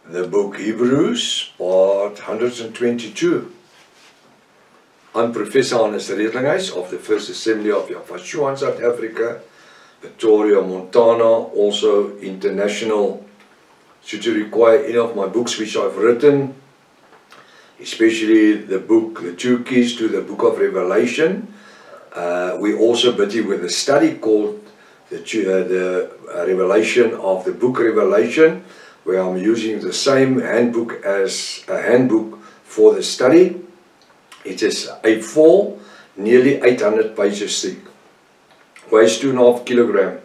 The book Hebrews, part 122. I'm Professor Hannes Redlinghuis of the First Assembly of Yafashua in South Africa, Pretoria, Montana, also international. Should you require any of my books which I've written, especially the book, The Two Keys to the Book of Revelation, we're also busy with a study called the Revelation of the Book Revelation, where I'm using the same handbook as a handbook for the study. It is A4, nearly 800 pages thick, weighs 2.5 kilograms.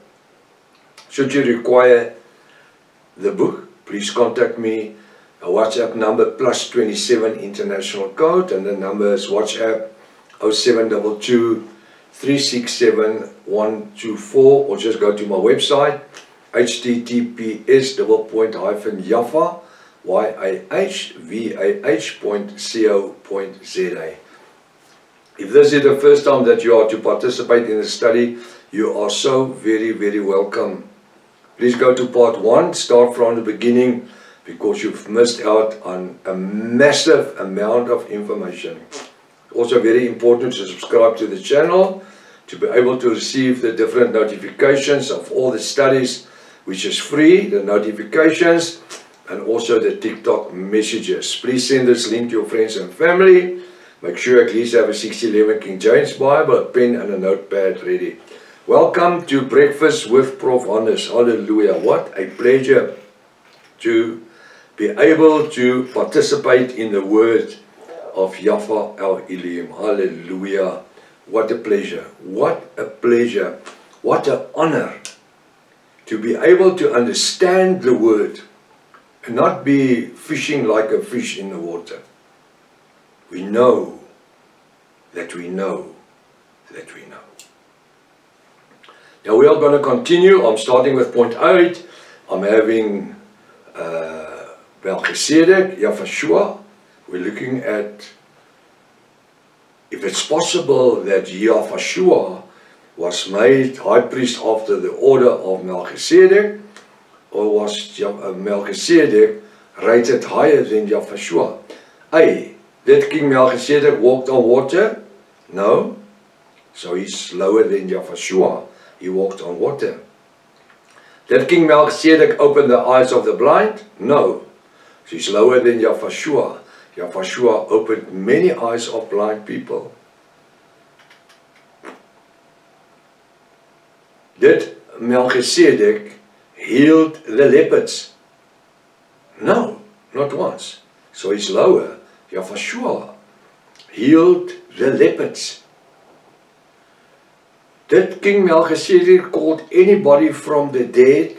Should you require the book, please contact me. A WhatsApp number +27 international code, and the number is WhatsApp 0722 367 124, or just go to my website https://yahvah.co.za. If this is the first time that you are to participate in the study, you are so very, very welcome. Please go to part 1, start from the beginning, because you've missed out on a massive amount of information. Also very important to subscribe to the channel to be able to receive the different notifications of all the studies, which is free, the notifications, and also the TikTok messages. Please send this link to your friends and family. Make sure at least have a 1611 King James Bible, a pen and a notepad ready. Welcome to Breakfast with Prof. Hannes. Hallelujah. What a pleasure to be able to participate in the word of Yahweh El Elohim. Hallelujah. What a pleasure. What a pleasure. What an honor to be able to understand the word and not be fishing like a fish in the water. We know that we know that we know. Now we are going to continue. I'm starting with point 8. I'm having Melchizedek, Yafashua. We're looking at if it's possible that Yafashua was made high priest after the order of Melchizedek, or was Melchizedek rated higher than Yafashua? A. Did King Melchizedek walk on water? No. So he's lower than Yafashua. He walked on water. Did King Melchizedek open the eyes of the blind? No. So he's lower than Yafashua. Yafashua opened many eyes of blind people. Did Melchizedek heal the leopards? No, not once. So he's lower. Yafashua healed the leopards. Did King Melchizedek call anybody from the dead,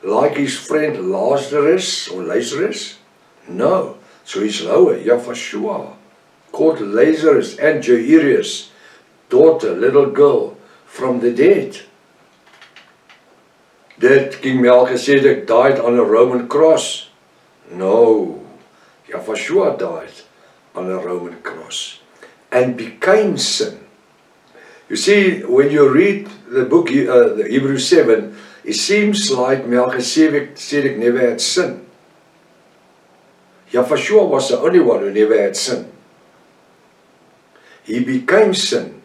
like his friend Lazarus or Lazarus? No. So he's lower. Yafashua called Lazarus and Jairus' daughter, little girl, from the dead. Did King Melchizedek died on a Roman cross? No. Yafashua died on a Roman cross and became sin. You see, when you read the book, the Hebrews 7, it seems like Melchizedek never had sin. Yafashua was the only one who never had sin. He became sin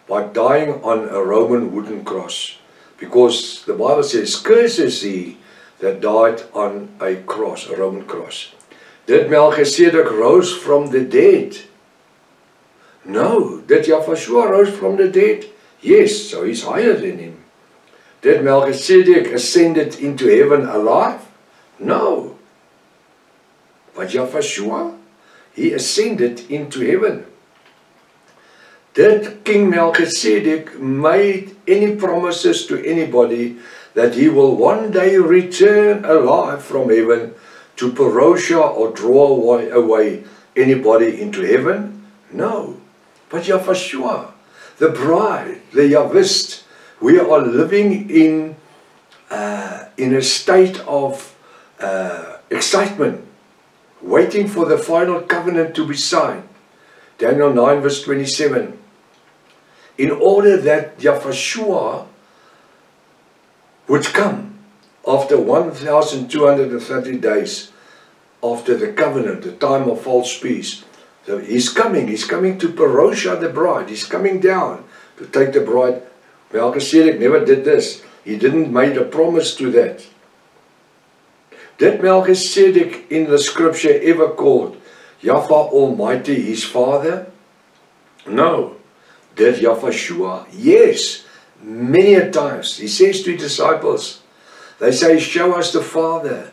by dying on a Roman wooden cross, because the Bible says, cursed is he that died on a cross, a Roman cross. Did Melchizedek rose from the dead? No. Did Yafashua rose from the dead? Yes, so he's higher than him. Did Melchizedek ascended into heaven alive? No. But Yafashua, he ascended into heaven. Did King Melchizedek made any promises to anybody that he will one day return alive from heaven to Perosia or draw away anybody into heaven? No. But Yafashua, the bride, the Yahwist, we are living in a state of excitement, waiting for the final covenant to be signed. Daniel 9 verse 27. In order that Yafashua would come after 1,230 days, after the covenant, the time of false peace. So he's coming to Perosha the bride. He's coming down to take the bride. Melchizedek never did this. He didn't make a promise to that. Did Melchizedek in the scripture ever called Yahweh Almighty his father? No. Did Yahushua? Yes. Many a times. He says to his disciples, they say, show us the Father.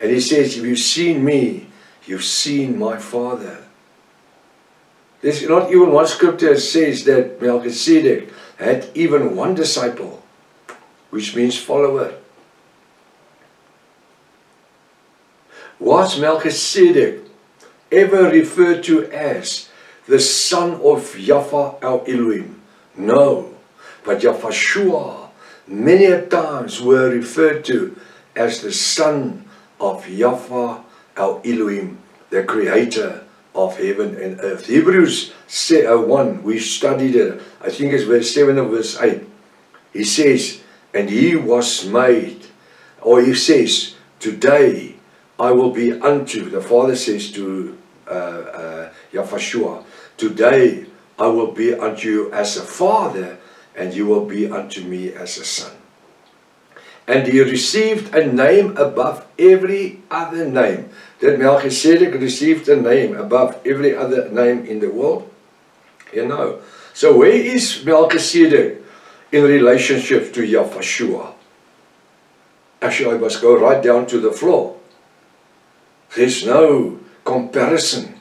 And he says, if you've seen me, you've seen my Father. There's not even one scripture that says that Melchizedek had even one disciple, which means follower. Was Melchizedek ever referred to as the son of Yahweh our Elohim? No. But Yahushua many a times were referred to as the son of Yahweh our Elohim, the creator of heaven and earth. Hebrews 1, we studied it, I think it's verse 7 or verse 8. He says, and he was made, or he says, today I will be unto, the Father says to Yahushua, today I will be unto you as a father, and you will be unto me as a son. And he received a name above every other name. Did Melchizedek receive a name above every other name in the world? You know. So where is Melchizedek in relationship to Yahushua? Actually, I must go right down to the floor. There's no comparison.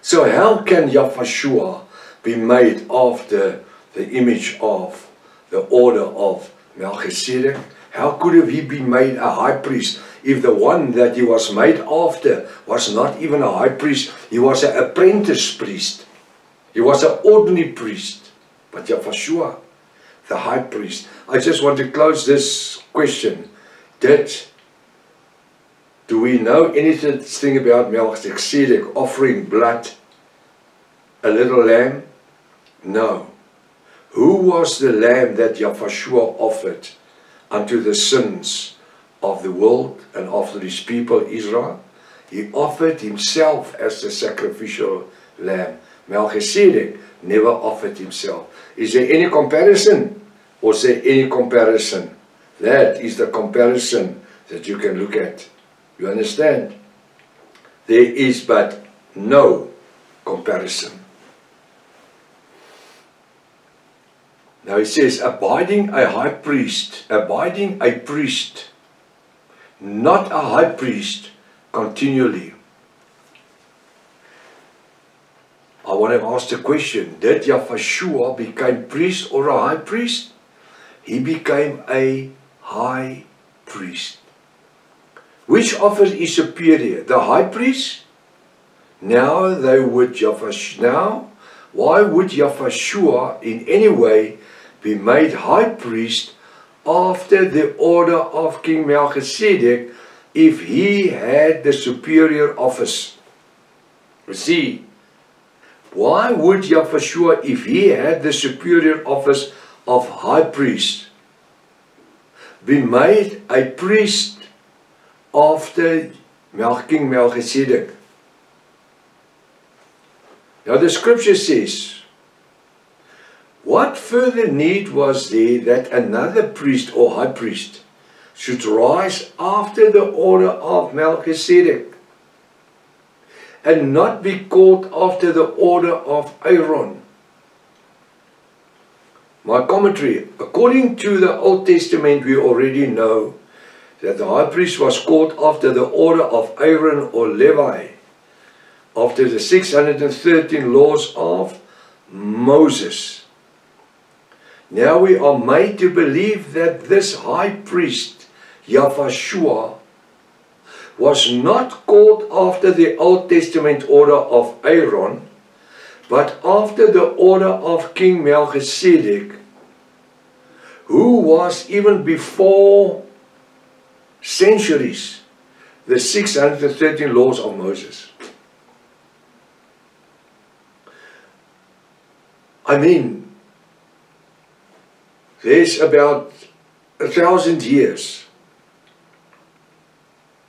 So how can Yahushua be made after the image of the order of Melchizedek? How could he be made a high priest if the one that he was made after was not even a high priest? He was an apprentice priest. He was an ordinary priest. But Yahushua, the high priest. I just want to close this question. Do we know anything about Melchizedek offering blood, a little lamb? No. Who was the lamb that Yahushua offered unto the sins of the world and of his people Israel? He offered himself as the sacrificial lamb. Melchizedek never offered himself. Is there any comparison? Or is there any comparison? That is the comparison that you can look at. You understand? There is but no comparison. Now he says, abiding a priest, not a high priest continually. I want to ask the question, did Yahushua become priest or a high priest? He became a high priest. Which office is superior? The high priest? Now why would Yahushua in any way be made high priest after the order of King Melchizedek if he had the superior office? You see, why would Yahushua, if he had the superior office of high priest, be made a priest after King Melchizedek? Now the scripture says, what further need was there that another priest or high priest should rise after the order of Melchizedek and not be called after the order of Aaron? My commentary, according to the Old Testament, we already know that the high priest was called after the order of Aaron or Levi, after the 613 laws of Moses. Now we are made to believe that this high priest, Yahushua, was not called after the Old Testament order of Aaron, but after the order of King Melchizedek, who was even before centuries, the 613 laws of Moses. I mean, there's about 1,000 years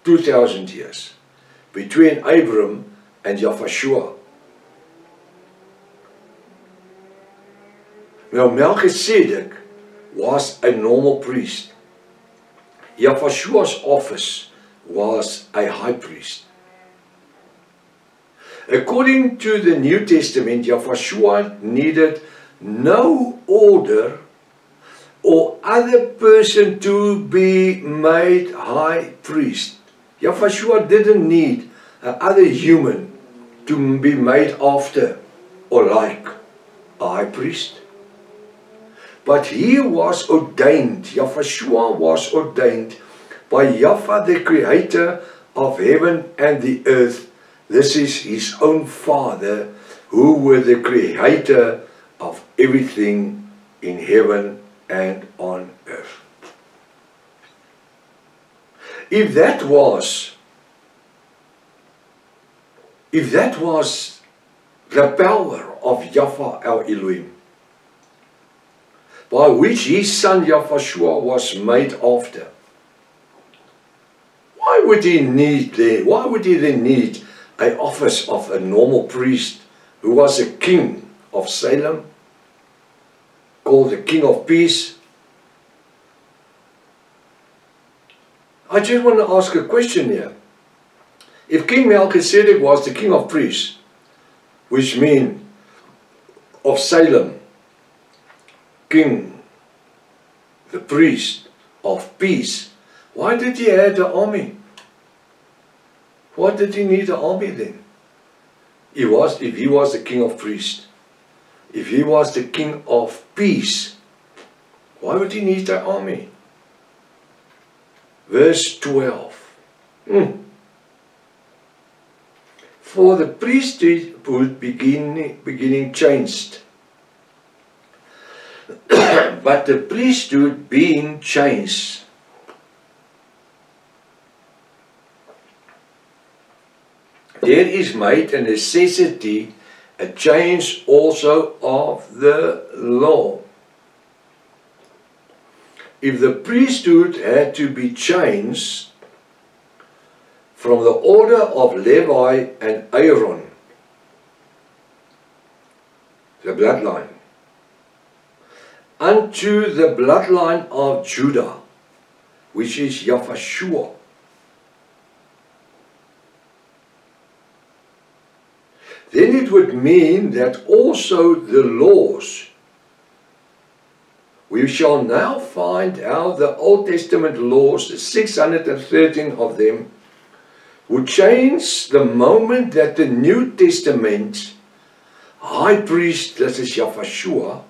2,000 years between Abram and Yahushua. Now Melchizedek was a normal priest. Yahushua's office was a high priest. According to the New Testament, Yahushua needed no order or other person to be made high priest. Yahushua didn't need another human to be made after or like a high priest. But he was ordained, Yahushua was ordained by Yahweh, the creator of heaven and the earth. This is his own Father, who was the creator of everything in heaven and on earth. If that was the power of Yahweh our Elohim, by which his son Yahushua was made after, why would he then need an office of a normal priest who was a king of Salem, called the King of Peace? I just want to ask a question here. If King Melchizedek was the king of priests, which means of Salem, king, the priest of peace, why did he have the army? Why did he need the army then? If he was the king of priests, if he was the king of peace, why would he need the army? Verse 12. For the priesthood beginning changed. But the priesthood being changed, there is made a necessity, a change also of the law. If the priesthood had to be changed from the order of Levi and Aaron, the bloodline, unto the bloodline of Judah, which is Yahushua, then it would mean that also the laws, we shall now find how the Old Testament laws, the 613 of them, would change the moment that the New Testament high priest, that is Yahushua,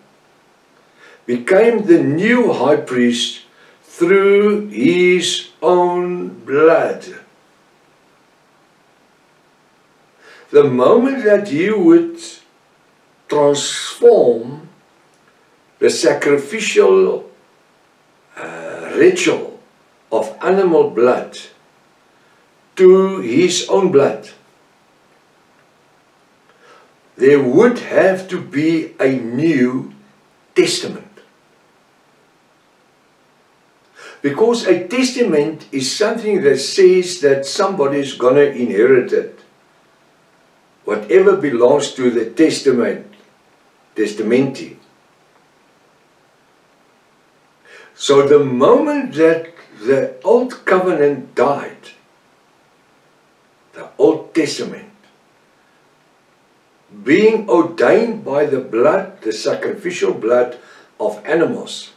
became the new high priest through his own blood. The moment that you would transform the sacrificial ritual of animal blood to his own blood, there would have to be a New Testament. Because a testament is something that says that somebody is going to inherit it. Whatever belongs to the testamentee. So the moment that the Old Covenant died, the Old Testament, being ordained by the blood, the sacrificial blood of animals,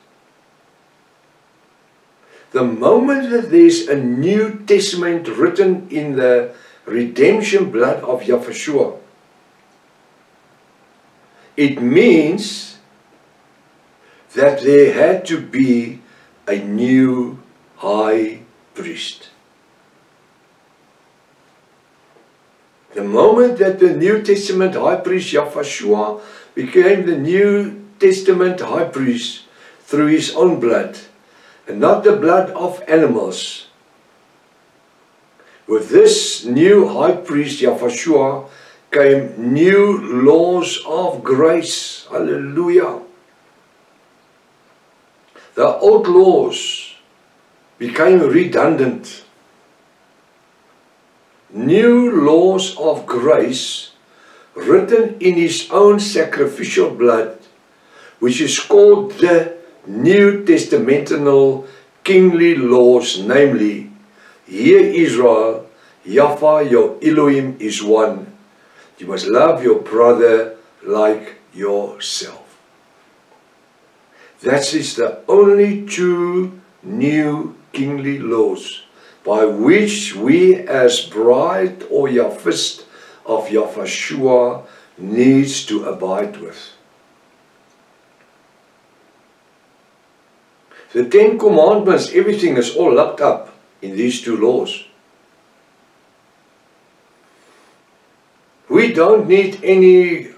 the moment that there's a New Testament written in the redemption blood of Yahushua, it means that there had to be a new high priest. The moment that the New Testament high priest Yahushua became the New Testament high priest through his own blood, and not the blood of animals, with this new high priest Yahushua came new laws of grace. Hallelujah. The old laws became redundant. new laws of grace written in His own sacrificial blood, which is called the New Testamental kingly laws, namely, Hear Israel, Yahweh your Elohim is one. You must love your brother like yourself. That is the only true new kingly laws by which we as bride or Yahwist of Yahushua needs to abide with. The 10 Commandments, everything is all locked up in these two laws. We don't need any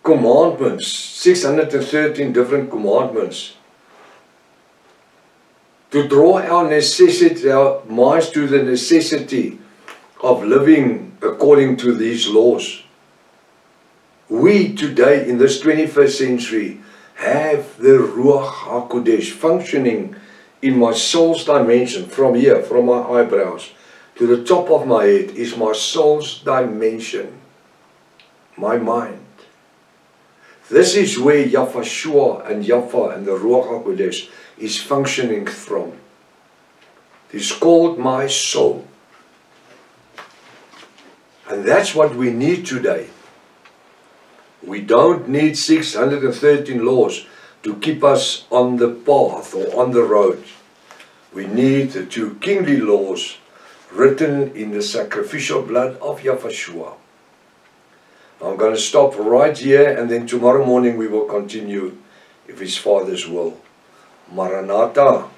commandments, 613 different commandments, to draw our necessity, our minds to the necessity of living according to these laws. We today in this 21st century have the Ruach HaKodesh functioning in my soul's dimension. From here, from my eyebrows to the top of my head is my soul's dimension, my mind. This is where Yahushua and Yahweh and the Ruach HaKodesh is functioning from. It is called my soul. And that's what we need today. We don't need 613 laws to keep us on the path or on the road. We need the two kingly laws written in the sacrificial blood of Yahushua. I'm going to stop right here, and then tomorrow morning we will continue if His Father's will. Maranatha,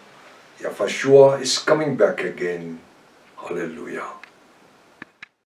Yahushua is coming back again. Hallelujah.